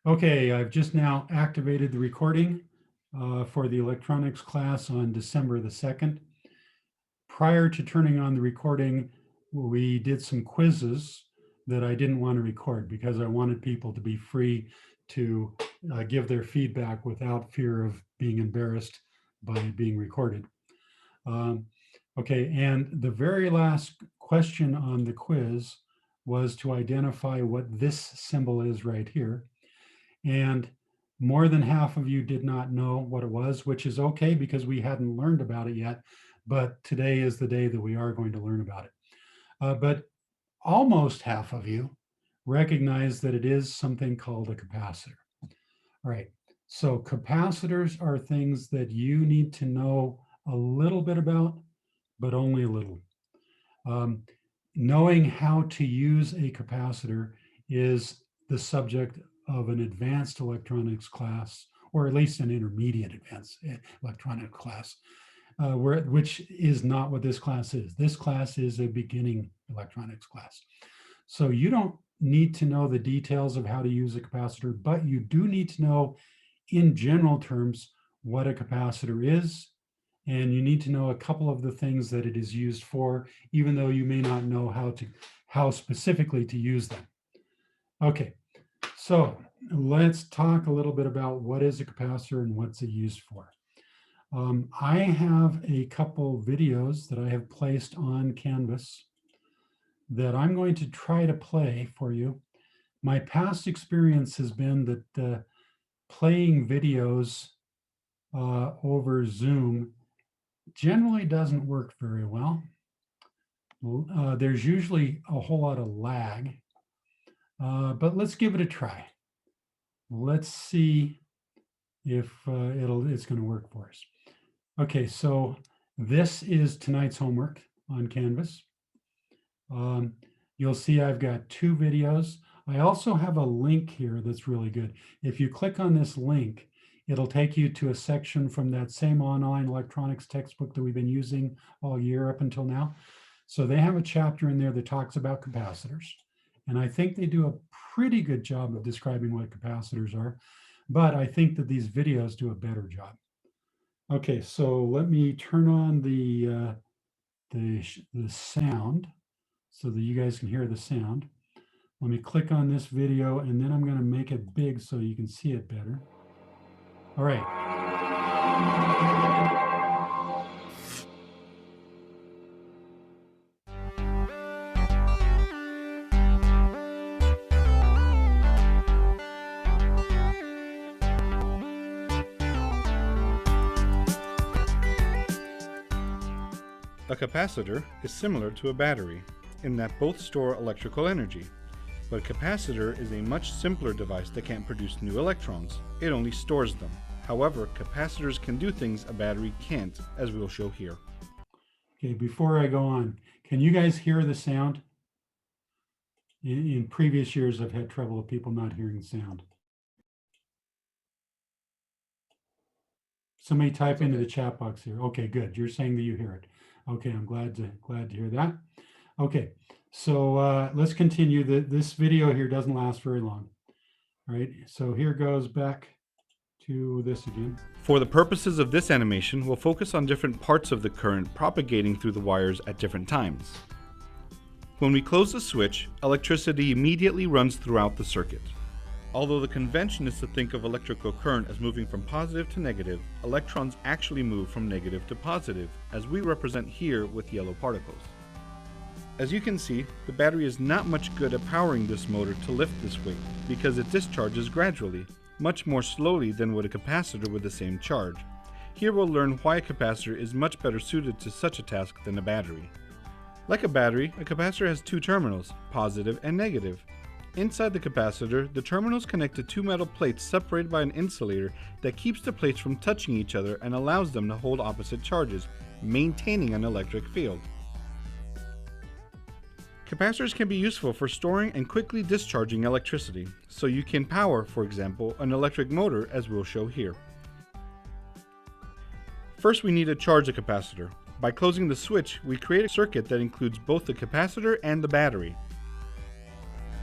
Okay, I've just now activated the recording for the electronics class on December the 2nd. Prior to turning on the recording, we did some quizzes that I didn't want to record because I wanted people to be free to give their feedback without fear of being embarrassed by being recorded. Okay, and the very last question on the quiz was to identify what this symbol is right here. And more than half of you did not know what it was, which is okay because we hadn't learned about it yet. But today is the day that we are going to learn about it. But almost half of you recognize that it is something called a capacitor. All right, so capacitors are things that you need to know a little bit about, but only a little. Knowing how to use a capacitor is the subject of an advanced electronics class, or at least an intermediate advanced electronics class, which is not what this class is. This class is a beginning electronics class. So you don't need to know the details of how to use a capacitor, but you do need to know in general terms what a capacitor is, and you need to know a couple of the things that it is used for, even though you may not know how specifically to use them. Okay, so let's talk a little bit about what is a capacitor and what's it used for. I have a couple videos that I have placed on Canvas that I'm going to try to play for you. My past experience has been that playing videos over Zoom generally doesn't work very well. There's usually a whole lot of lag, but let's give it a try. Let's see if it's going to work for us. Okay, so this is tonight's homework on Canvas. You'll see I've got 2 videos. I also have a link here that's really good. If you click on this link, it'll take you to a section from that same online electronics textbook that we've been using all year up until now. So they have a chapter in there that talks about capacitors. And I think they do a pretty good job of describing what capacitors are, but I think that these videos do a better job. Okay, so let me turn on the sound so that you guys can hear the sound. Let me click on this video and then I'm going to make it big so you can see it better. All right. A capacitor is similar to a battery in that both store electrical energy, but a capacitor is a much simpler device that can't produce new electrons. It only stores them. However, capacitors can do things a battery can't, as we will show here. Okay, before I go on, can you guys hear the sound? In previous years, I've had trouble with people not hearing the sound. Somebody type into the chat box here. Okay, good. You're saying that you hear it. Okay, I'm glad to hear that. Okay, so let's continue. This video here doesn't last very long. All right, so here goes back to this again. For the purposes of this animation, we'll focus on different parts of the current propagating through the wires at different times. When we close the switch, electricity immediately runs throughout the circuit. Although the convention is to think of electrical current as moving from positive to negative, electrons actually move from negative to positive, as we represent here with yellow particles. As you can see, the battery is not much good at powering this motor to lift this weight, because it discharges gradually, much more slowly than would a capacitor with the same charge. Here we'll learn why a capacitor is much better suited to such a task than a battery. Like a battery, a capacitor has 2 terminals, positive and negative. Inside the capacitor, the terminals connect to 2 metal plates separated by an insulator that keeps the plates from touching each other and allows them to hold opposite charges, maintaining an electric field. Capacitors can be useful for storing and quickly discharging electricity, so you can power, for example, an electric motor, as we'll show here. First, we need to charge a capacitor. By closing the switch, we create a circuit that includes both the capacitor and the battery.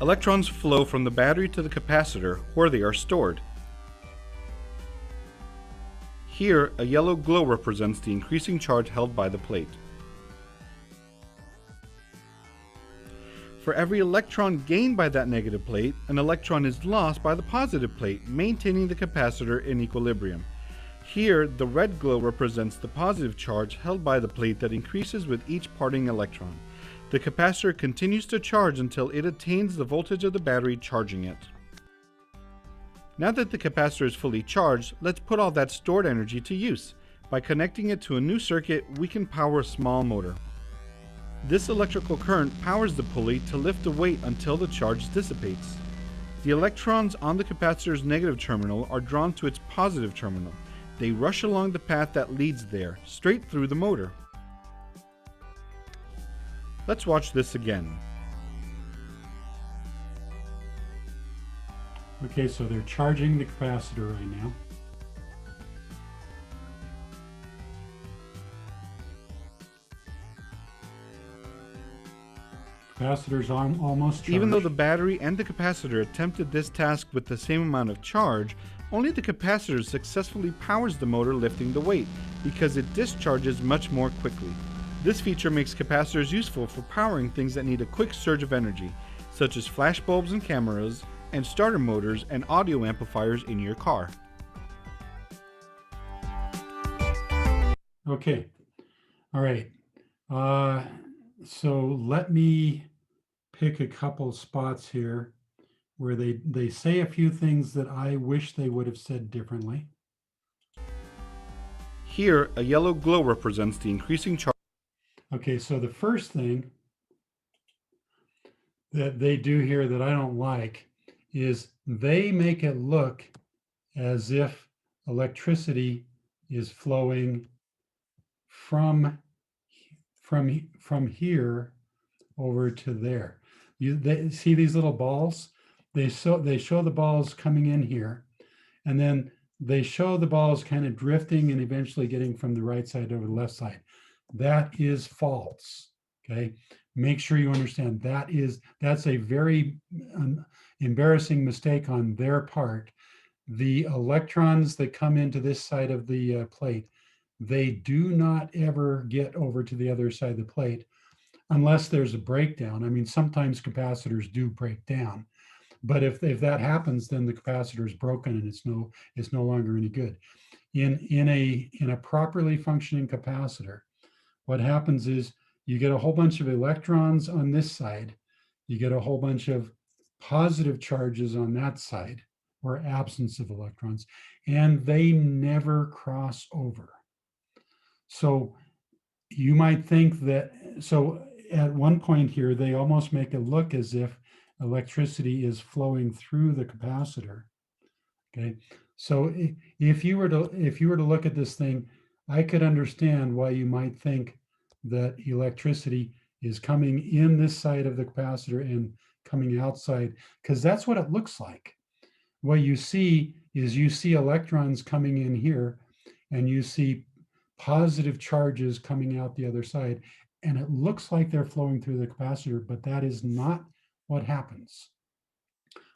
Electrons flow from the battery to the capacitor where they are stored. Here, a yellow glow represents the increasing charge held by the plate. For every electron gained by that negative plate, an electron is lost by the positive plate, maintaining the capacitor in equilibrium. Here, the red glow represents the positive charge held by the plate that increases with each parting electron. The capacitor continues to charge until it attains the voltage of the battery charging it. Now that the capacitor is fully charged, let's put all that stored energy to use. By connecting it to a new circuit, we can power a small motor. This electrical current powers the pulley to lift the weight until the charge dissipates. The electrons on the capacitor's negative terminal are drawn to its positive terminal. They rush along the path that leads there, straight through the motor. Let's watch this again. Okay, so they're charging the capacitor right now. Capacitor's almost charged. Even though the battery and the capacitor attempted this task with the same amount of charge, only the capacitor successfully powers the motor lifting the weight because it discharges much more quickly. This feature makes capacitors useful for powering things that need a quick surge of energy, such as flash bulbs and cameras, and starter motors and audio amplifiers in your car. Okay, all right. So let me pick a couple spots here where they say a few things that I wish they would have said differently. Here, a yellow glow represents the increasing charge. Okay, so the first thing that they do here that I don't like is they make it look as if electricity is flowing from here over to there. They see these little balls? They show the balls coming in here, and then they show the balls kind of drifting and eventually getting from the right side over the left side. That is false. Okay, make sure you understand that's a very embarrassing mistake on their part. The electrons that come into this side of the plate, they do not ever get over to the other side of the plate unless there's a breakdown. I mean, sometimes capacitors do break down, but if that happens, then the capacitor is broken and it's no longer any good. In a properly functioning capacitor, what happens is you get a whole bunch of electrons on this side, you get a whole bunch of positive charges on that side, or absence of electrons, and they never cross over. So you might think that, so at one point here, they almost make it look as if electricity is flowing through the capacitor. Okay, so if you were to look at this thing, I could understand why you might think that electricity is coming in this side of the capacitor and coming outside, because that's what it looks like. What you see is you see electrons coming in here, and you see positive charges coming out the other side, and it looks like they're flowing through the capacitor, but that is not what happens.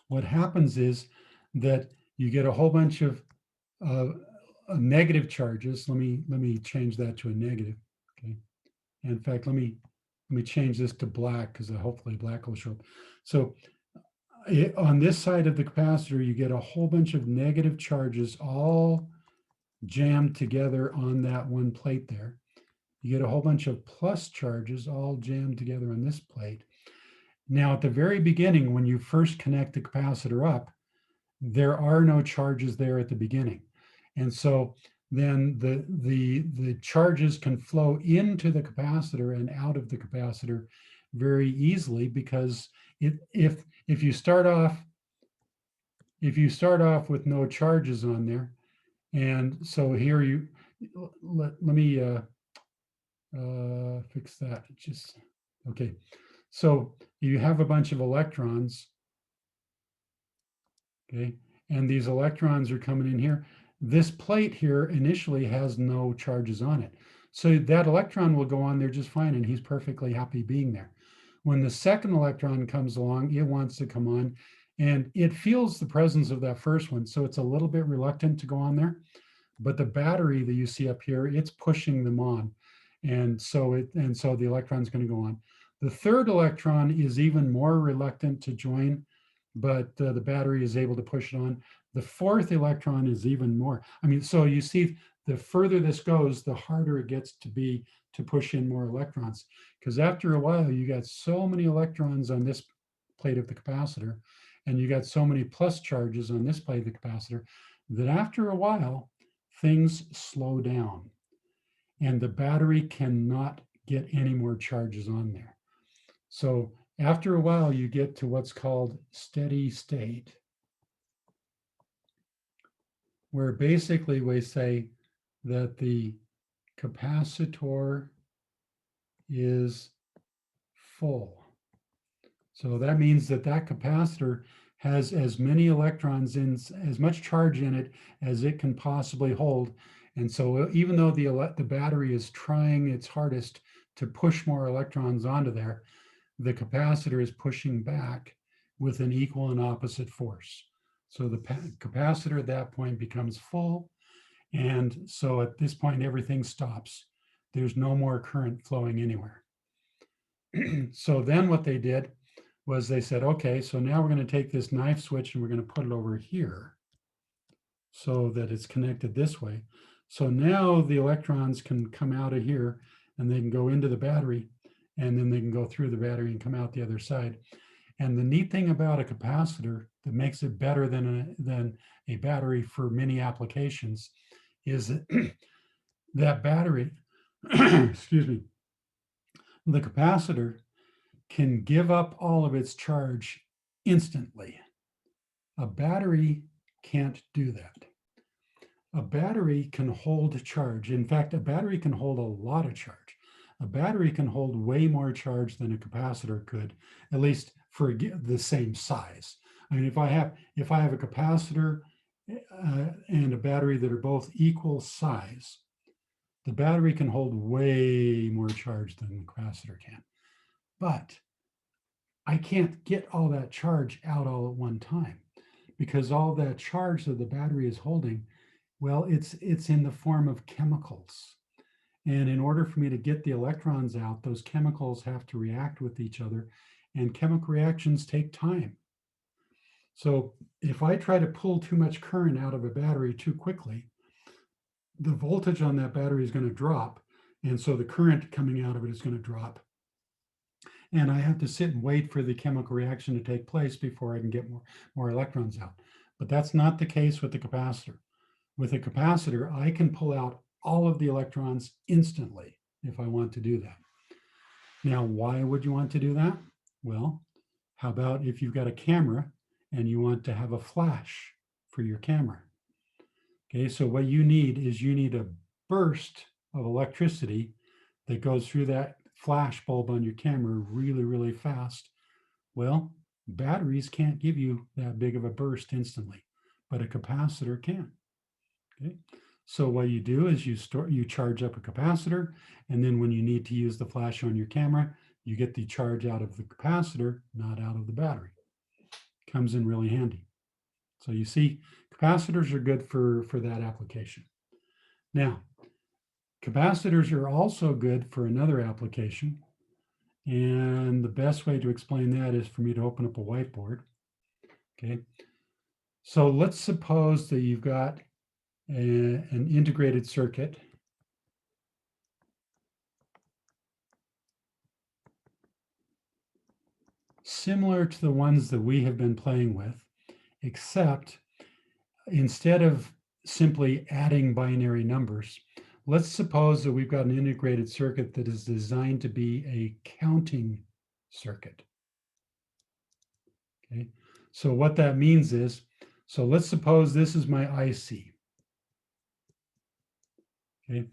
What happens is that you get a whole bunch of negative charges. Let me change that to a negative. Okay. In fact, let me change this to black, because hopefully black will show up. So on this side of the capacitor, you get a whole bunch of negative charges all jammed together on that one plate there. You get a whole bunch of plus charges all jammed together on this plate. Now, at the very beginning, when you first connect the capacitor up, there are no charges there at the beginning. And so then the charges can flow into the capacitor and out of the capacitor very easily, because if you start off with no charges on there, and so here let me fix that. Just okay. So you have a bunch of electrons, okay, and these electrons are coming in here. This plate here initially has no charges on it. So that electron will go on there just fine, and he's perfectly happy being there. When the second electron comes along, it wants to come on, and it feels the presence of that first one. So it's a little bit reluctant to go on there. But the battery that you see up here, it's pushing them on. And so the electron's going to go on. The third electron is even more reluctant to join, but the battery is able to push it on. The fourth electron is even more. I mean, so you see, the further this goes, the harder it gets to be to push in more electrons. Because after a while, you got so many electrons on this plate of the capacitor, and you got so many plus charges on this plate of the capacitor, that after a while, things slow down. And the battery cannot get any more charges on there. So after a while, you get to what's called steady state, where basically we say that the capacitor is full. So that means that that capacitor has as many electrons in, as much charge in it as it can possibly hold. And so even though the battery is trying its hardest to push more electrons onto there, the capacitor is pushing back with an equal and opposite force. So the capacitor at that point becomes full. And so at this point, everything stops. There's no more current flowing anywhere. So then what they did was they said, okay, so now we're going to take this knife switch and we're going to put it over here so that it's connected this way. So now the electrons can come out of here and they can go into the battery, and then they can go through the battery and come out the other side. And the neat thing about a capacitor that makes it better than a battery for many applications is that that battery, excuse me, the capacitor can give up all of its charge instantly. A battery can't do that. A battery can hold charge. In fact, a battery can hold a lot of charge. A battery can hold way more charge than a capacitor could, at least for the same size. I mean, if I have a capacitor and a battery that are both equal size, the battery can hold way more charge than the capacitor can. But I can't get all that charge out all at one time, because all that charge that the battery is holding, well, it's in the form of chemicals. And in order for me to get the electrons out, those chemicals have to react with each other, and chemical reactions take time. So if I try to pull too much current out of a battery too quickly, the voltage on that battery is going to drop. And so the current coming out of it is going to drop. And I have to sit and wait for the chemical reaction to take place before I can get more electrons out. But that's not the case with the capacitor. With a capacitor, I can pull out all of the electrons instantly if I want to do that. Now, why would you want to do that? Well, how about if you've got a camera and you want to have a flash for your camera? Okay, so what you need is a burst of electricity that goes through that flash bulb on your camera really, really fast. Well, batteries can't give you that big of a burst instantly, but a capacitor can. Okay. So what you do is you charge up a capacitor, and then when you need to use the flash on your camera, you get the charge out of the capacitor, not out of the battery. Comes in really handy. So you see, capacitors are good for that application. Now, capacitors are also good for another application. And the best way to explain that is for me to open up a whiteboard. Okay. So let's suppose that you've got an integrated circuit. Similar to the ones that we have been playing with, except instead of simply adding binary numbers, let's suppose that we've got an integrated circuit that is designed to be a counting circuit. Okay, so what that means is, so let's suppose this is my IC. Okay,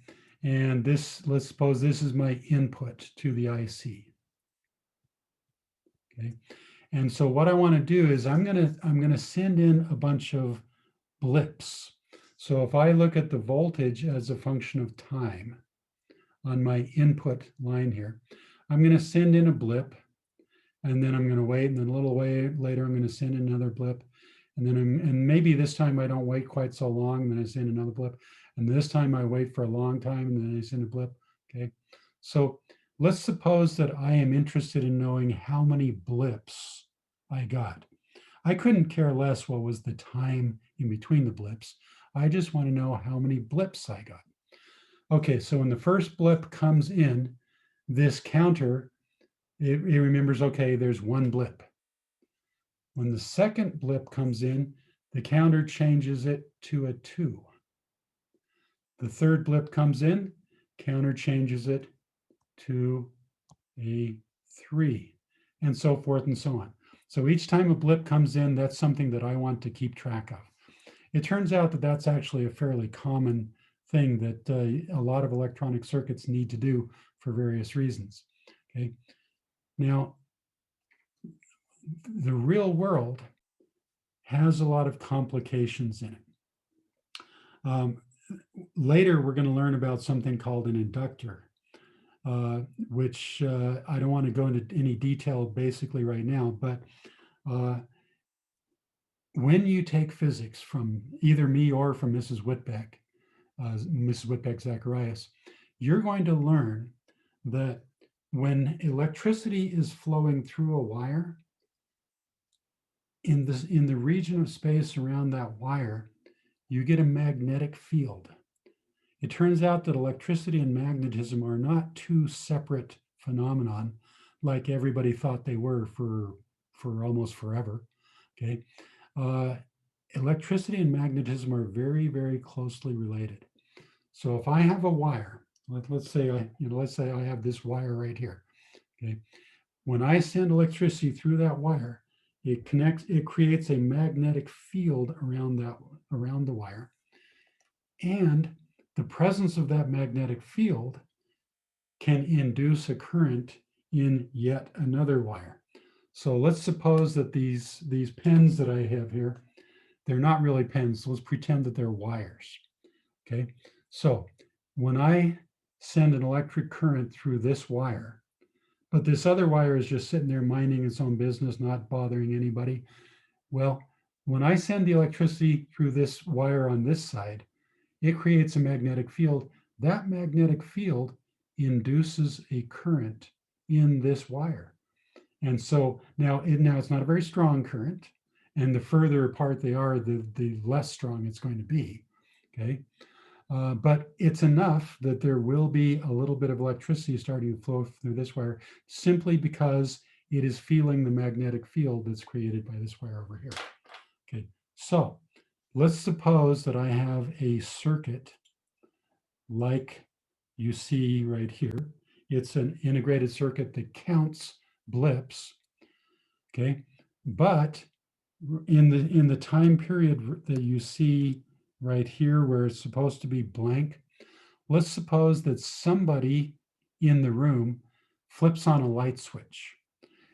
and let's suppose this is my input to the IC. Okay, and so what I want to do is I'm gonna send in a bunch of blips. So if I look at the voltage as a function of time on my input line here, I'm going to send in a blip, and then I'm going to wait, and then a little way later, I'm going to send another blip. And then, and maybe this time I don't wait quite so long, and then I send another blip. And this time I wait for a long time, and then I send a blip. Okay. So let's suppose that I am interested in knowing how many blips I got. I couldn't care less what was the time in between the blips. I just want to know how many blips I got. Okay, so when the first blip comes in, this counter, it remembers, okay, there's one blip. When the second blip comes in, the counter changes it to a 2. The third blip comes in, counter changes it to a 3, and so forth and so on. So each time a blip comes in, that's something that I want to keep track of. It turns out that that's actually a fairly common thing that a lot of electronic circuits need to do for various reasons. Okay. Now, the real world has a lot of complications in it. Later, we're going to learn about something called an inductor, which I don't want to go into any detail basically right now, but when you take physics from either me or from Mrs. Whitbeck Zacharias, you're going to learn that when electricity is flowing through a wire, in the region of space around that wire, you get a magnetic field. It turns out that electricity and magnetism are not two separate phenomenon like everybody thought they were for almost forever. Okay. Electricity and magnetism are very, very closely related. So if I have a wire, let's say I have this wire right here. Okay. When I send electricity through that wire, it creates a magnetic field around the wire. And the presence of that magnetic field can induce a current in yet another wire. So let's suppose that these pens that I have here, they're not really pens. So let's pretend that they're wires. Okay. So when I send an electric current through this wire, but this other wire is just sitting there minding its own business, not bothering anybody. Well, when I send the electricity through this wire on this side, it creates a magnetic field. That magnetic field induces a current in this wire. And so now it's not a very strong current. And the further apart they are, the less strong it's going to be. Okay. But it's enough that there will be a little bit of electricity starting to flow through this wire simply because it is feeling the magnetic field that's created by this wire over here. Okay, so let's suppose that I have a circuit like you see right here. It's an integrated circuit that counts blips. Okay, but in the time period that you see right here where it's supposed to be blank, let's suppose that somebody in the room flips on a light switch.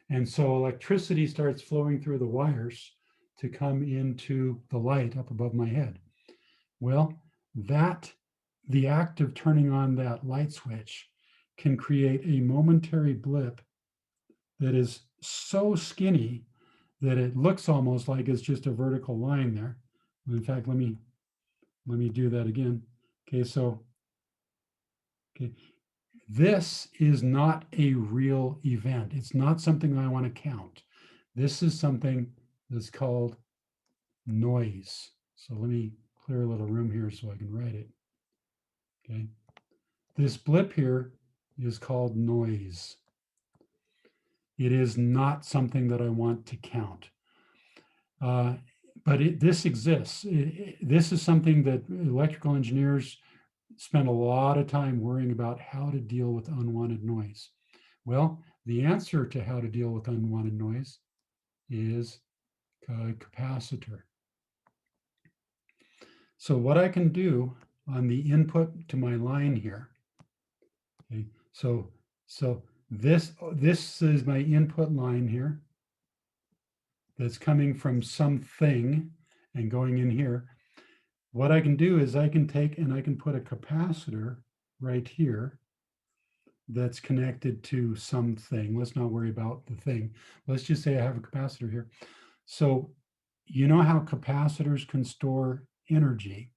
And so electricity starts flowing through the wires to come into the light up above my head. Well, the act of turning on that light switch can create a momentary blip that is so skinny that it looks almost like it's just a vertical line there. In fact, let me do that again. Okay, so this is not a real event. It's not something I want to count. This is something that's called noise. So let me clear a little room here so I can write it. Okay, this blip here is called noise. It is not something that I want to count. But this exists. This is something that electrical engineers spend a lot of time worrying about how to deal with unwanted noise. Well, the answer to how to deal with unwanted noise is a capacitor. So what I can do on the input to my line here, okay, so this is my input line here that's coming from something and going in here. What I can do is I can take and I can put a capacitor right here that's connected to something. Let's not worry about the thing. Let's just say I have a capacitor here. So you know how capacitors can store energy.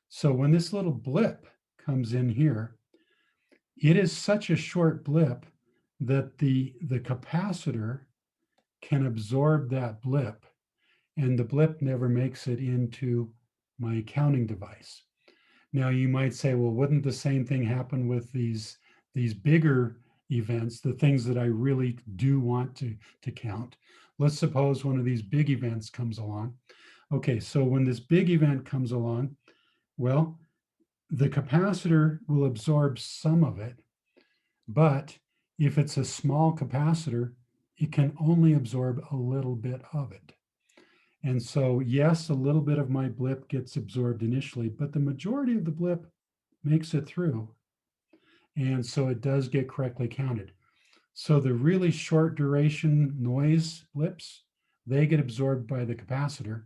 So when this little blip comes in here, it is such a short blip that the capacitor can absorb that blip, and the blip never makes it into my counting device. Now you might say, well, wouldn't the same thing happen with these bigger events, the things that I really do want to count? Let's suppose one of these big events comes along. Okay, so when this big event comes along, well, the capacitor will absorb some of it, but if it's a small capacitor, it can only absorb a little bit of it. And so, yes, a little bit of my blip gets absorbed initially, but the majority of the blip makes it through. And so it does get correctly counted. So the really short duration noise blips, they get absorbed by the capacitor,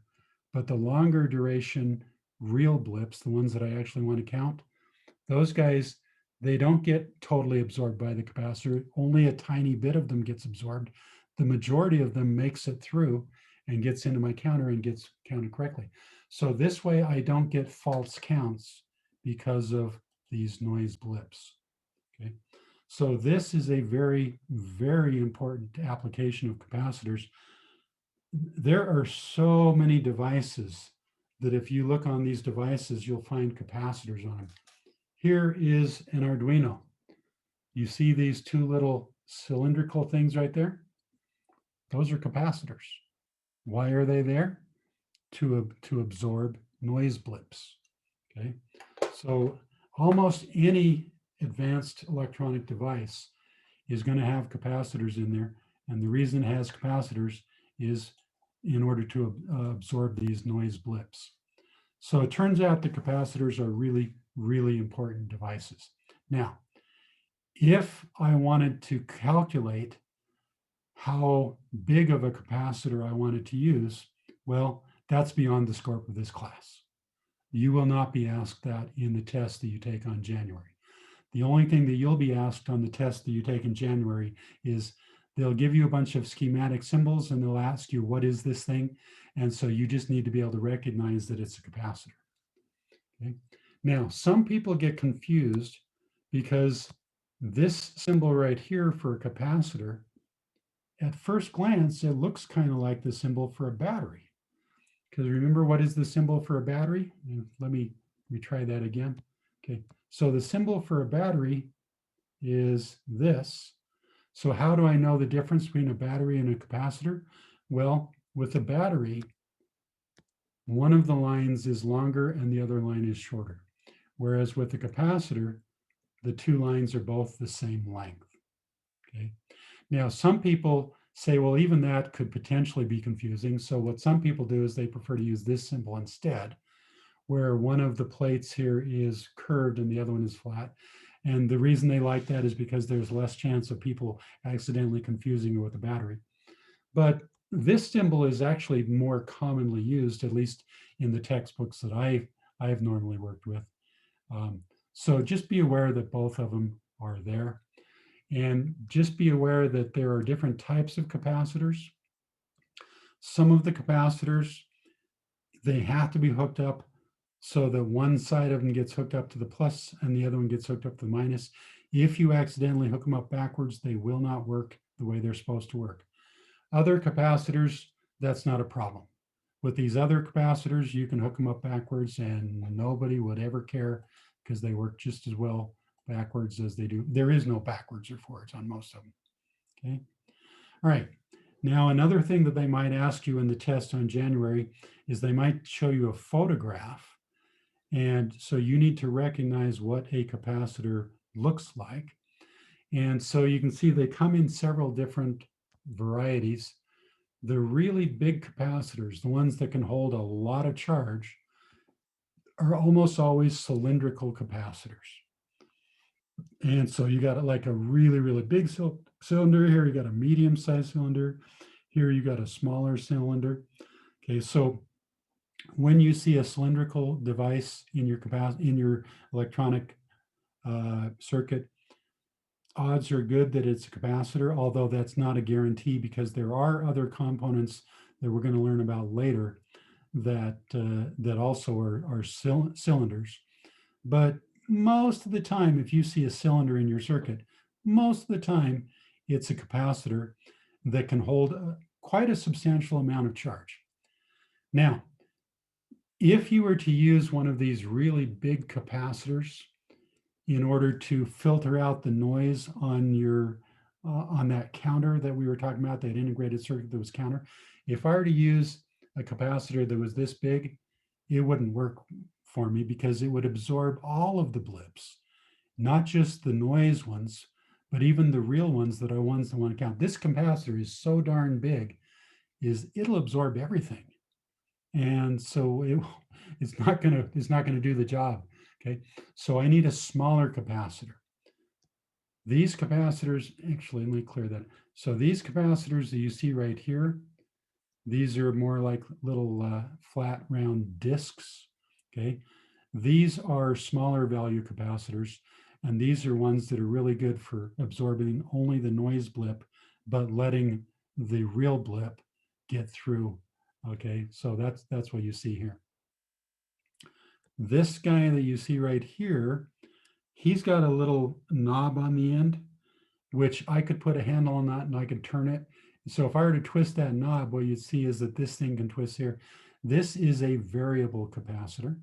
but the longer duration real blips, the ones that I actually want to count, those guys, they don't get totally absorbed by the capacitor. Only a tiny bit of them gets absorbed. The majority of them makes it through and gets into my counter and gets counted correctly. So this way I don't get false counts because of these noise blips. Okay. So this is a very, very important application of capacitors. There are so many devices that if you look on these devices, you'll find capacitors on them. Here is an Arduino. You see these two little cylindrical things right there? Those are capacitors. Why are they there? To absorb noise blips. Okay, so almost any advanced electronic device is going to have capacitors in there, and the reason it has capacitors is in order to absorb these noise blips. So it turns out the capacitors are really, really important devices. Now, if I wanted to calculate how big of a capacitor I wanted to use, well, that's beyond the scope of this class. You will not be asked that in the test that you take on January. The only thing that you'll be asked on the test that you take in January is they'll give you a bunch of schematic symbols and they'll ask you, what is this thing? And so you just need to be able to recognize that it's a capacitor. Okay. Now, some people get confused because this symbol right here for a capacitor, at first glance, it looks kind of like the symbol for a battery. Because remember, what is the symbol for a battery? Let me try that again. Okay, so the symbol for a battery is this. So how do I know the difference between a battery and a capacitor? Well, with a battery, one of the lines is longer and the other line is shorter. Whereas with a capacitor, the two lines are both the same length. Okay. Now, some people say, well, even that could potentially be confusing. So what some people do is they prefer to use this symbol instead, where one of the plates here is curved and the other one is flat. And the reason they like that is because there's less chance of people accidentally confusing it with a battery. But this symbol is actually more commonly used, at least in the textbooks that I've normally worked with. So just be aware that both of them are there. And just be aware that there are different types of capacitors. Some of the capacitors, they have to be hooked up so that one side of them gets hooked up to the plus and the other one gets hooked up to the minus. If you accidentally hook them up backwards, they will not work the way they're supposed to work. Other capacitors, that's not a problem. With these other capacitors, you can hook them up backwards and nobody would ever care because they work just as well backwards as they do. There is no backwards or forwards on most of them. Okay. All right. Now, another thing that they might ask you in the test on January is they might show you a photograph. And so you need to recognize what a capacitor looks like. And so you can see they come in several different varieties. The really big capacitors, the ones that can hold a lot of charge, are almost always cylindrical capacitors. And so you got like a really, really big cylinder here. You got a medium-sized cylinder. Here you got a smaller cylinder. Okay, so when you see a cylindrical device in your electronic circuit, odds are good that it's a capacitor, although that's not a guarantee because there are other components that we're going to learn about later that that also are cylinders. But most of the time, if you see a cylinder in your circuit, most of the time it's a capacitor that can hold quite a substantial amount of charge. Now, if you were to use one of these really big capacitors in order to filter out the noise on your on that counter that we were talking about, that integrated circuit that was counter, if I were to use a capacitor that was this big, it wouldn't work for me because it would absorb all of the blips, not just the noise ones, but even the real ones that are ones that want to count. This capacitor is so darn big, it'll absorb everything. And so it's not gonna do the job. Okay, so I need a smaller capacitor. These capacitors, actually, let me clear that. So these capacitors that you see right here, these are more like little flat round discs. Okay, these are smaller value capacitors, and these are ones that are really good for absorbing only the noise blip, but letting the real blip get through. Okay, so that's what you see here. This guy that you see right here, he's got a little knob on the end, which I could put a handle on that and I could turn it. So if I were to twist that knob, what you'd see is that this thing can twist here. This is a variable capacitor.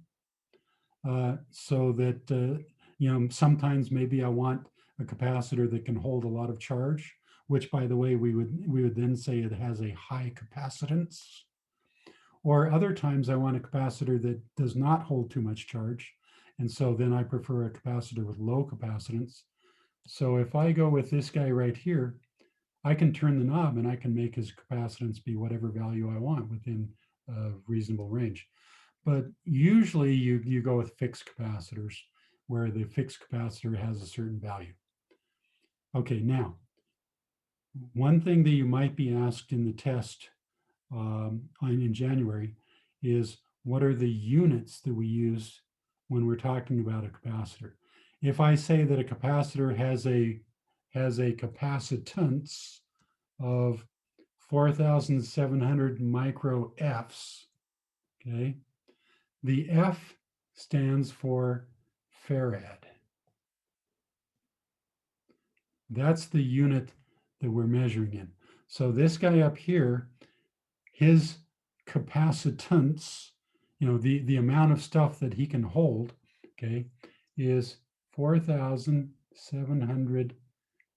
So that, sometimes maybe I want a capacitor that can hold a lot of charge, which, by the way, we would then say it has a high capacitance. Or other times I want a capacitor that does not hold too much charge. And so then I prefer a capacitor with low capacitance. So if I go with this guy right here, I can turn the knob and I can make his capacitance be whatever value I want within a reasonable range. But usually you go with fixed capacitors where the fixed capacitor has a certain value. Okay, now, one thing that you might be asked in the test in January is, what are the units that we use when we're talking about a capacitor? If I say that a capacitor has a capacitance of 4,700 micro Fs, okay, the F stands for farad. That's the unit that we're measuring in. So this guy up here, his capacitance, the amount of stuff that he can hold, okay, is 4,700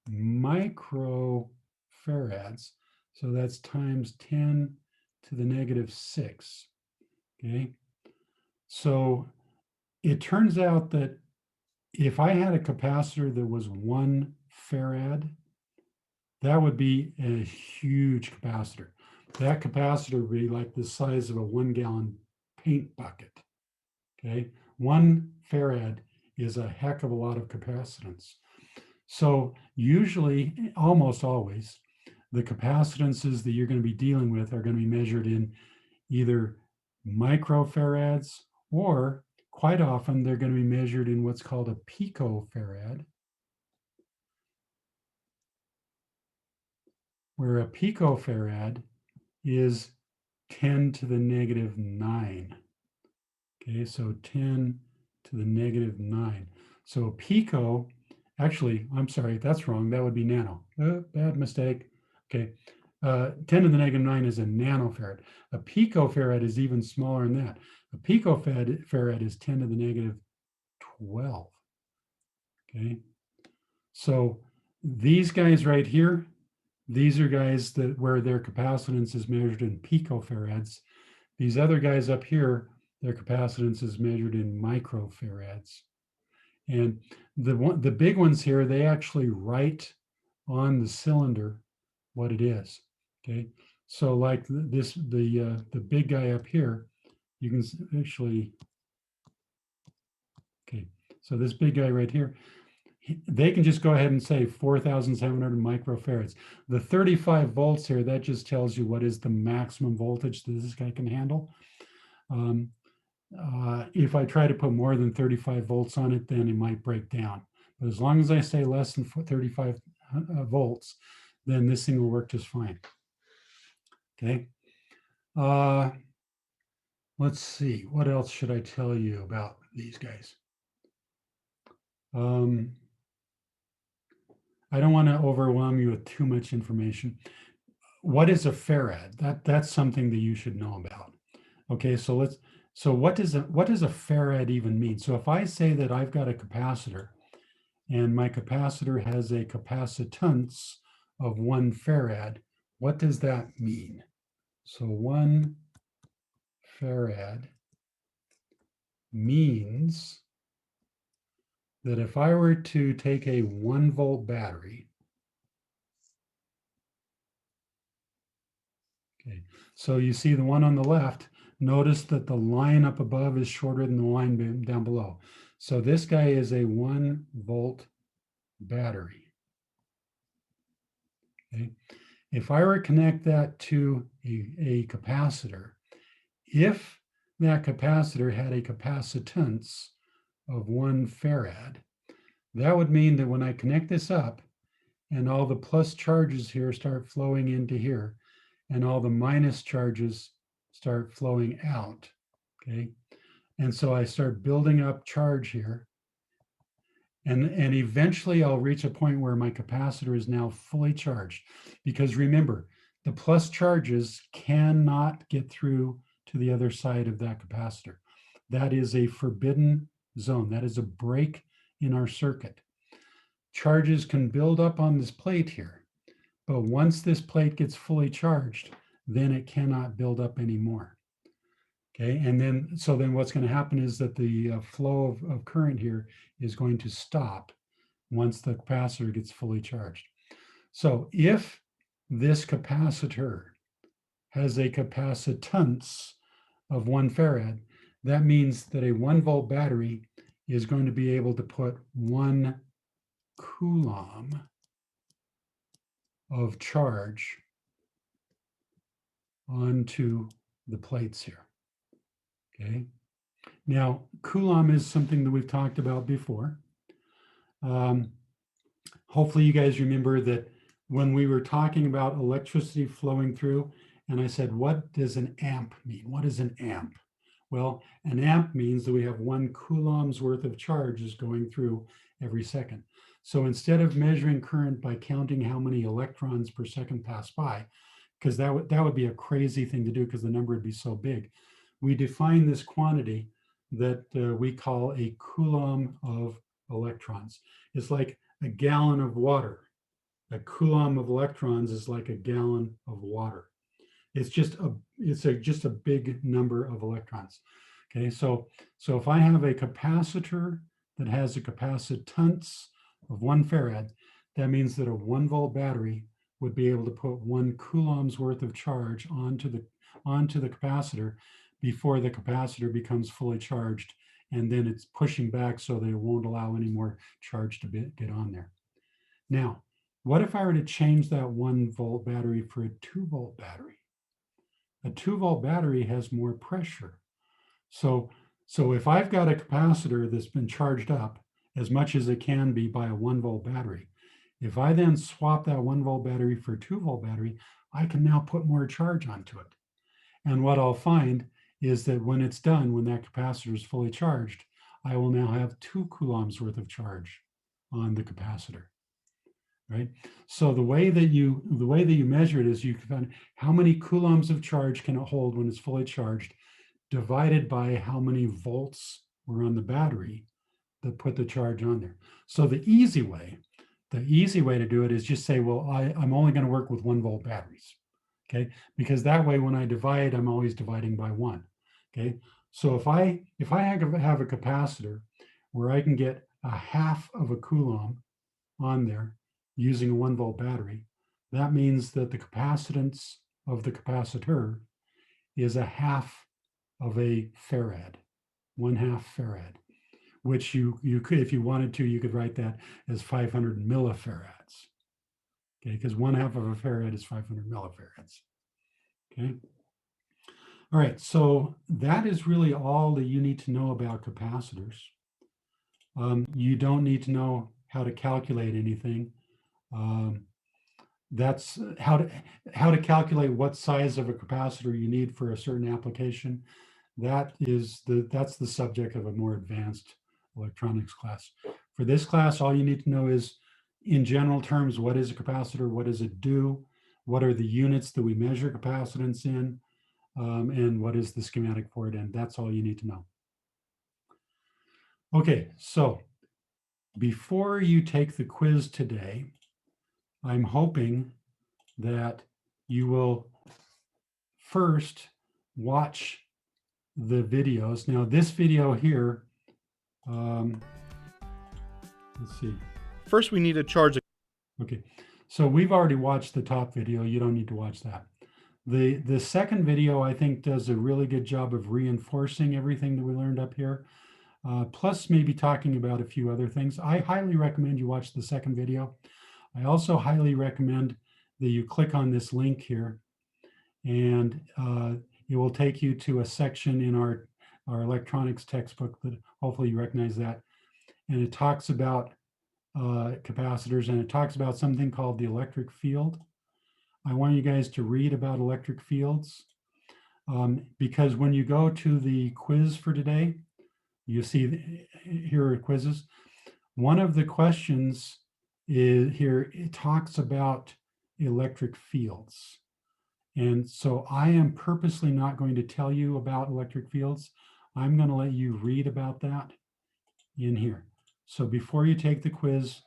microfarads. So that's times 10 to the negative 6, okay? So it turns out that if I had a capacitor that was 1 farad, that would be a huge capacitor. That capacitor would be like the size of a 1-gallon paint bucket. Okay, 1 farad is a heck of a lot of capacitance. So usually, almost always, the capacitances that you're going to be dealing with are going to be measured in either microfarads, or quite often they're going to be measured in what's called a picofarad, where a picofarad is 10 to the negative 9. Okay, so 10 to the negative 9. So pico, actually, I'm sorry, that's wrong. That would be nano. Bad mistake. Okay, 10 to the negative 9 is a nanofarad. A picofarad is even smaller than that. A picofarad is 10 to the negative 12. Okay, so these guys right here, these are guys that where their capacitance is measured in picofarads. These other guys up here, their capacitance is measured in microfarads. And the big ones here, they actually write on the cylinder what it is. Okay, so like this, the big guy up here, you can actually, okay, so this big guy right here, they can just go ahead and say 4,700 microfarads. The 35 volts here, that just tells you what is the maximum voltage that this guy can handle. If I try to put more than 35 volts on it, then it might break down. But as long as I stay less than 35 volts, then this thing will work just fine. Okay. Let's see, what else should I tell you about these guys? I don't want to overwhelm you with too much information. What is a farad? That's something that you should know about. Okay, so what does a farad even mean? So if I say that I've got a capacitor and my capacitor has a capacitance of 1 farad, what does that mean? So 1 farad means that if I were to take a 1-volt battery, okay, so you see the one on the left, notice that the line up above is shorter than the line down below. So this guy is a 1-volt battery. Okay. If I were to connect that to a capacitor, if that capacitor had a capacitance of 1 farad, that would mean that when I connect this up and all the plus charges here start flowing into here and all the minus charges start flowing out, okay? And so I start building up charge here. And eventually I'll reach a point where my capacitor is now fully charged. Because remember, the plus charges cannot get through to the other side of that capacitor. That is a forbidden zone. That is a break in our circuit. Charges can build up on this plate here, but once this plate gets fully charged, then it cannot build up anymore. Okay, and then what's going to happen is that the flow of current here is going to stop once the capacitor gets fully charged. So if this capacitor has a capacitance of 1 farad, that means that a 1-volt battery is going to be able to put 1 coulomb of charge onto the plates here. Okay. Now, coulomb is something that we've talked about before. Hopefully you guys remember that when we were talking about electricity flowing through, and I said, what does an amp mean? What is an amp? Well, an amp means that we have 1 coulomb's worth of charges going through every second. So instead of measuring current by counting how many electrons per second pass by, because that would be a crazy thing to do because the number would be so big, we define this quantity that we call a coulomb of electrons. It's like a gallon of water. A coulomb of electrons is like a gallon of water. It's just a big number of electrons. Okay, so if I have a capacitor that has a capacitance of 1 farad, that means that a 1-volt battery would be able to put 1 coulomb's worth of charge onto the capacitor before the capacitor becomes fully charged, and then it's pushing back so that it won't allow any more charge to get on there. Now, what if I were to change that 1-volt battery for a 2-volt battery? A 2-volt battery has more pressure. So if I've got a capacitor that's been charged up as much as it can be by a 1-volt battery, if I then swap that 1-volt battery for a 2-volt battery, I can now put more charge onto it. And what I'll find is that when it's done, when that capacitor is fully charged, I will now have 2 coulombs worth of charge on the capacitor. Right. So the way that you measure it is you can find how many coulombs of charge can it hold when it's fully charged, divided by how many volts were on the battery that put the charge on there. So the easy way to do it is just say, well, I'm only going to work with 1-volt batteries. Okay, because that way when I divide, I'm always dividing by 1. Okay, so if I have a capacitor where I can get a half of a coulomb on there using a 1-volt battery, that means that the capacitance of the capacitor is a half of a farad, 1/2 farad, which you could, if you wanted to, you could write that as 500 millifarads. Okay, because 1/2 of a farad is 500 millifarads. Okay. All right, so that is really all that you need to know about capacitors. You don't need to know how to calculate anything. That's how to calculate what size of a capacitor you need for a certain application. That's the subject of a more advanced electronics class. For this class, all you need to know is, in general terms, what is a capacitor? What does it do? What are the units that we measure capacitance in? And what is the schematic for it? And that's all you need to know. Okay, so before you take the quiz today, I'm hoping that you will first watch the videos. Now, this video here, let's see. First, we need to charge. Okay, so we've already watched the top video. You don't need to watch that. The second video, I think, does a really good job of reinforcing everything that we learned up here, plus maybe talking about a few other things. I highly recommend you watch the second video. I also highly recommend that you click on this link here, and it will take you to a section in our electronics textbook that hopefully you recognize that. And it talks about capacitors, and it talks about something called the electric field. I want you guys to read about electric fields, because when you go to the quiz for today, you see here are quizzes. One of the questions is here, it talks about electric fields. And so I am purposely not going to tell you about electric fields. I'm going to let you read about that in here. So before you take the quiz,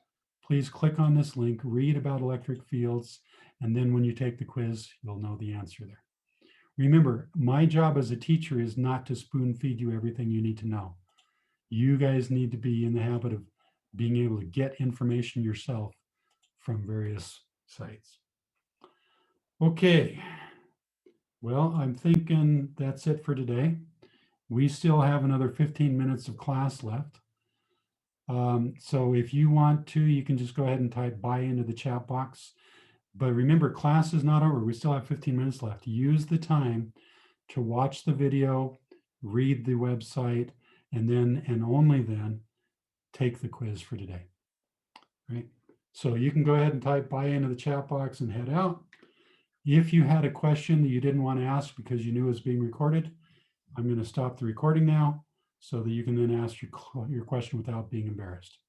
please click on this link, read about electric fields, and then when you take the quiz, you'll know the answer there. Remember, my job as a teacher is not to spoon feed you everything you need to know. You guys need to be in the habit of being able to get information yourself from various sites. Okay, well, I'm thinking that's it for today. We still have another 15 minutes of class left. So if you want to, you can just go ahead and type "bye" into the chat box. But remember, class is not over. We still have 15 minutes left. Use the time to watch the video, read the website, and then, and only then, take the quiz for today. Right? So you can go ahead and type "bye" into the chat box and head out. If you had a question that you didn't want to ask because you knew it was being recorded, I'm going to stop the recording now so that you can then ask your question without being embarrassed.